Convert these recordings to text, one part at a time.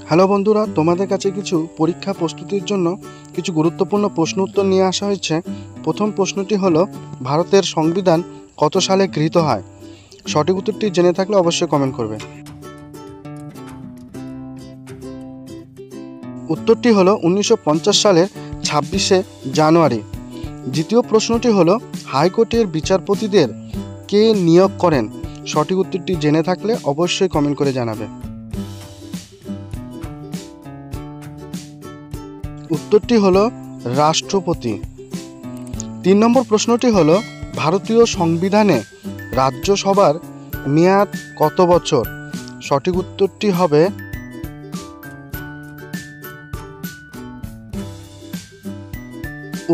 Hello বন্ধুরা, তোমাদের কাছে কিছু পরীক্ষা প্রস্তুতির জন্য কিছু গুরুত্বপূর্ণ প্রশ্ন উত্তর নিয়ে আসা হয়েছে। প্রথম প্রশ্নটি হলো, ভারতের সংবিধান কত সালে গৃহীত হয়? সঠিক উত্তরটি জেনে থাকলে অবশ্যই কমেন্ট করবে। উত্তরটি হলো 1950 সালের 26শে জানুয়ারি। দ্বিতীয় প্রশ্নটি হলো, হাইকোর্টের বিচারপতিদের কে নিয়োগ করেন? সঠিক উত্তরটি জেনে থাকলে অবশ্যই কমেন্ট করে জানাবে। উত্তরটি হলো রাষ্ট্রপতি। 3 নম্বর প্রশ্নটি হলো, ভারতীয় সংবিধানে রাজ্যসভার মেয়াদ কত বছর? সঠিক উত্তরটি হবে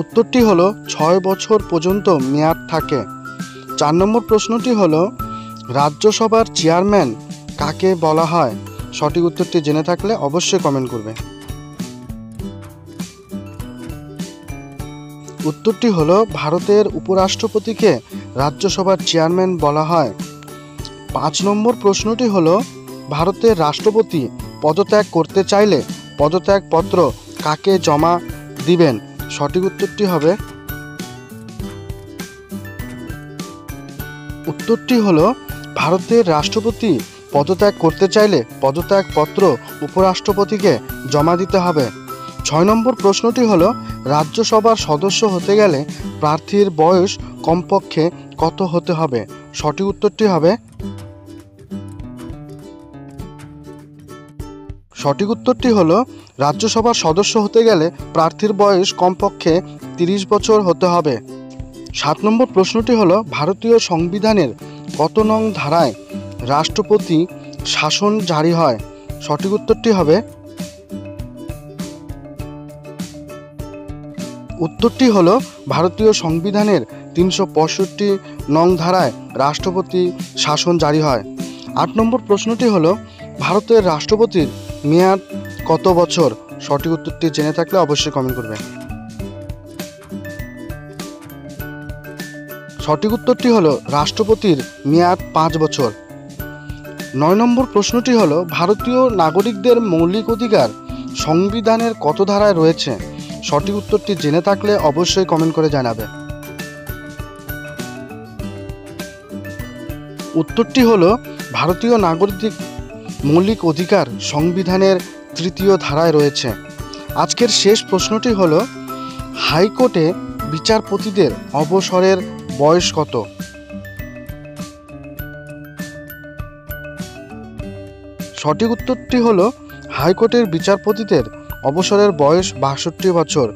উত্তরটি হলো 6 বছর পর্যন্ত মেয়াদ থাকে। 4 নম্বর প্রশ্নটি হলো, রাজ্যসভার চেয়ারম্যান কাকে বলা হয়? সঠিক উত্তরটি জেনে থাকলে অবশ্যই কমেন্ট করবে। উত্তরটি হলো, ভারতের উপরাষ্ট্রপতিকে রাজ্যসভার চেয়ারম্যান বলা হয়। 5 নম্বর প্রশ্নটি হলো, ভারতের রাষ্ট্রপতি পদত্যাগ করতে চাইলে পদত্যাগপত্র কাকে জমা দিবেন? সঠিক উত্তরটি হবে উত্তরটি হলো, ভারতের রাষ্ট্রপতি পদত্যাগ করতে চাইলে পদত্যাগপত্র উপরাষ্ট্রপতিকে জমা দিতে হবে। 6 নম্বর প্রশ্নটি হলো, রাজ্যসভার সদস্য হতে গেলে প্রার্থীর বয়স কমপক্ষে কত হতে হবে? সঠিক উত্তরটি হবে সঠিক উত্তরটি হলো, রাজ্যসভার সদস্য হতে গেলে প্রার্থীর বয়স কমপক্ষে 30 বছর হতে হবে। 7 নম্বর প্রশ্নটি হলো, ভারতীয় সংবিধানের কত নং ধারায় রাষ্ট্রপতি শাসন জারি হয়? সঠিক উত্তরটি হবে উত্তরটি হলো, ভারতীয় সংবিধানের 365 নং ধারায় রাষ্ট্রপতি শাসন জারি হয়। 8 নম্বর প্রশ্নটি হলো, ভারতের রাষ্ট্রপতির মেয়াদ কত বছর? সঠিক উত্তরটি জেনে থাকলে অবশ্যই কমেন্ট করবে। সঠিক উত্তরটি হলো, রাষ্ট্রপতির মেয়াদ 5 বছর। 9 নম্বর প্রশ্নটি হলো, ভারতীয় নাগরিকদের মৌলিক অধিকার সংবিধানের কত ধারায় রয়েছে? সঠিক উত্তরটি জেনে থাকলে অবশ্যই কমেন্ট করে জানাবে। উত্তরটি হলো, ভারতীয় নাগরিক মৌলিক অধিকার সংবিধানের 3য় ধারায় রয়েছে। আজকের শেষ প্রশ্নটি হলো, হাইকোর্টে বিচারপতিদের অবসরের বয়স কত? সঠিক উত্তরটি হলো, হাইকোর্টের বিচারপতিদের অবসরের বয়স 62 বছর।